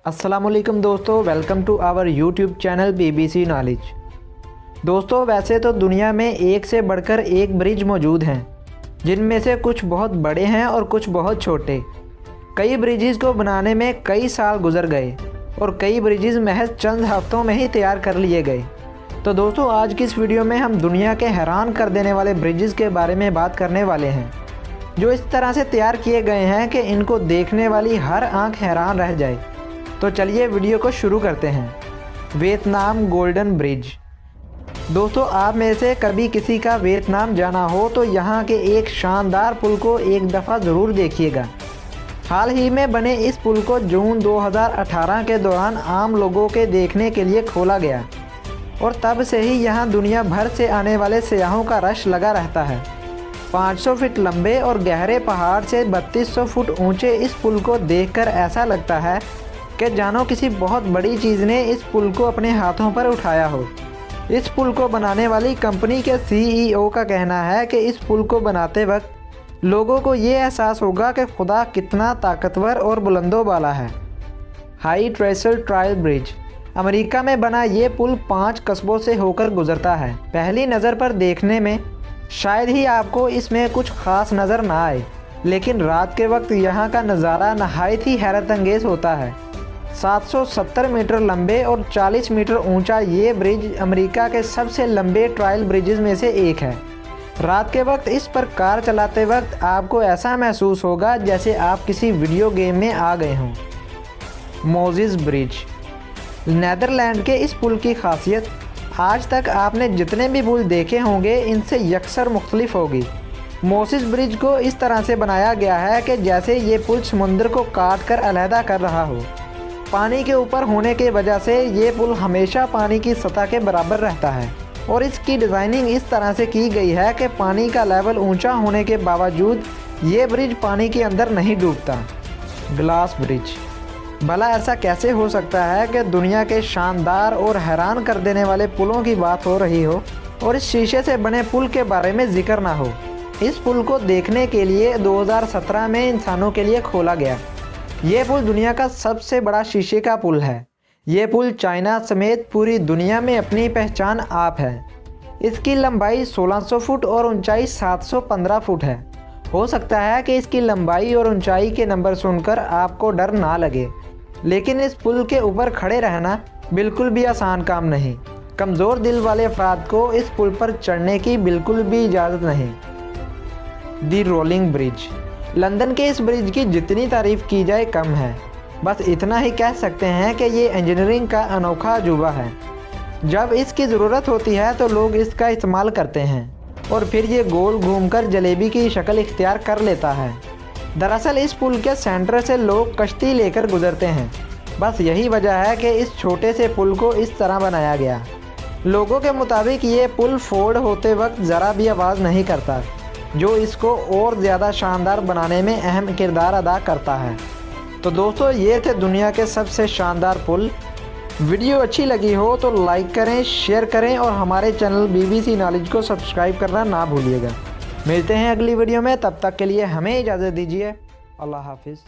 अस्सलामुअलैकुम दोस्तों, welcome to our YouTube channel BBC knowledge. दोस्तों, वैसे तो दुनिया में एक से बढ़कर एक ब्रिज मौजूद हैं, जिनमें से कुछ बहुत बड़े हैं और कुछ बहुत छोटे। कई ब्रिजेज़ को बनाने में कई साल गुजर गए और कई ब्रिजेज़ महज चंद हफ्तों में ही तैयार कर लिए गए। तो दोस्तों, आज की इस वीडियो में हम दुनिया के हैरान कर देने वाले ब्रिजेज़ के बारे में बात करने वाले हैं, जो इस तरह से तैयार किए गए हैं कि इनको देखने वाली हर आंख हैरान रह जाए। तो चलिए वीडियो को शुरू करते हैं। Vietnam golden bridge. दोस्तों, आप में से कभी किसी का वियतनाम जाना हो तो यहाँ के एक शानदार पुल को एक दफ़ा ज़रूर देखिएगा। हाल ही में बने इस पुल को जून 2018 के दौरान आम लोगों के देखने के लिए खोला गया और तब से ही यहाँ दुनिया भर से आने वाले सयाहों का रश लगा रहता है। 500 फीट लंबे और गहरे पहाड़ से 3200 फुट ऊंचे इस पुल को देखकर ऐसा लगता है कि जानो किसी बहुत बड़ी चीज़ ने इस पुल को अपने हाथों पर उठाया हो। इस पुल को बनाने वाली कंपनी के CEO का कहना है कि इस पुल को बनाते वक्त लोगों को ये एहसास होगा कि खुदा कितना ताकतवर और बुलंदोबाला है। High trestle trail bridge. America में बना ये पुल 5 कस्बों से होकर गुजरता है। पहली नज़र पर देखने में शायद ही आपको इसमें कुछ ख़ास नज़र ना आए, लेकिन रात के वक्त यहाँ का नज़ारा नहायत ही हैरत अंगेज़ होता है। 770 मीटर लंबे और 40 मीटर ऊंचा ये ब्रिज अमेरिका के सबसे लंबे ट्रायल ब्रिजेस में से एक है। रात के वक्त इस पर कार चलाते वक्त आपको ऐसा महसूस होगा जैसे आप किसी वीडियो गेम में आ गए हों। Moses bridge. नीदरलैंड के इस पुल की खासियत आज तक आपने जितने भी पुल देखे होंगे इनसे यकसर मुख्तलिफ होगी। मोज़ेस ब्रिज को इस तरह से बनाया गया है कि जैसे ये पुल समुद्र को काट कर अलहदा कर रहा हो। पानी के ऊपर होने की वजह से ये पुल हमेशा पानी की सतह के बराबर रहता है और इसकी डिज़ाइनिंग इस तरह से की गई है कि पानी का लेवल ऊंचा होने के बावजूद ये ब्रिज पानी के अंदर नहीं डूबता। Glass bridge. भला ऐसा कैसे हो सकता है कि दुनिया के शानदार और हैरान कर देने वाले पुलों की बात हो रही हो और इस शीशे से बने पुल के बारे में जिक्र ना हो। इस पुल को देखने के लिए 2017 में इंसानों के लिए खोला गया। ये पुल दुनिया का सबसे बड़ा शीशे का पुल है। ये पुल चाइना समेत पूरी दुनिया में अपनी पहचान आप है। इसकी लंबाई 1600 फुट और ऊंचाई 715 फुट है। हो सकता है कि इसकी लंबाई और ऊंचाई के नंबर सुनकर आपको डर ना लगे, लेकिन इस पुल के ऊपर खड़े रहना बिल्कुल भी आसान काम नहीं। कमज़ोर दिल वाले अफराद को इस पुल पर चढ़ने की बिल्कुल भी इजाज़त नहीं। दी रोलिंग ब्रिज। लंदन के इस ब्रिज की जितनी तारीफ़ की जाए कम है। बस इतना ही कह सकते हैं कि ये इंजीनियरिंग का अनोखा अजूबा है। जब इसकी ज़रूरत होती है तो लोग इसका इस्तेमाल करते हैं और फिर ये गोल घूमकर जलेबी की शक्ल इख्तियार कर लेता है। दरअसल इस पुल के सेंटर से लोग कश्ती लेकर गुजरते हैं। बस यही वजह है कि इस छोटे से पुल को इस तरह बनाया गया। लोगों के मुताबिक ये पुल फोर्ड होते वक्त ज़रा भी आवाज़ नहीं करता, जो इसको और ज़्यादा शानदार बनाने में अहम किरदार अदा करता है। तो दोस्तों, ये थे दुनिया के सबसे शानदार पुल। वीडियो अच्छी लगी हो तो लाइक करें, शेयर करें और हमारे चैनल BBC नॉलेज को सब्सक्राइब करना ना भूलिएगा। मिलते हैं अगली वीडियो में, तब तक के लिए हमें इजाज़त दीजिए। अल्लाह हाफिज़।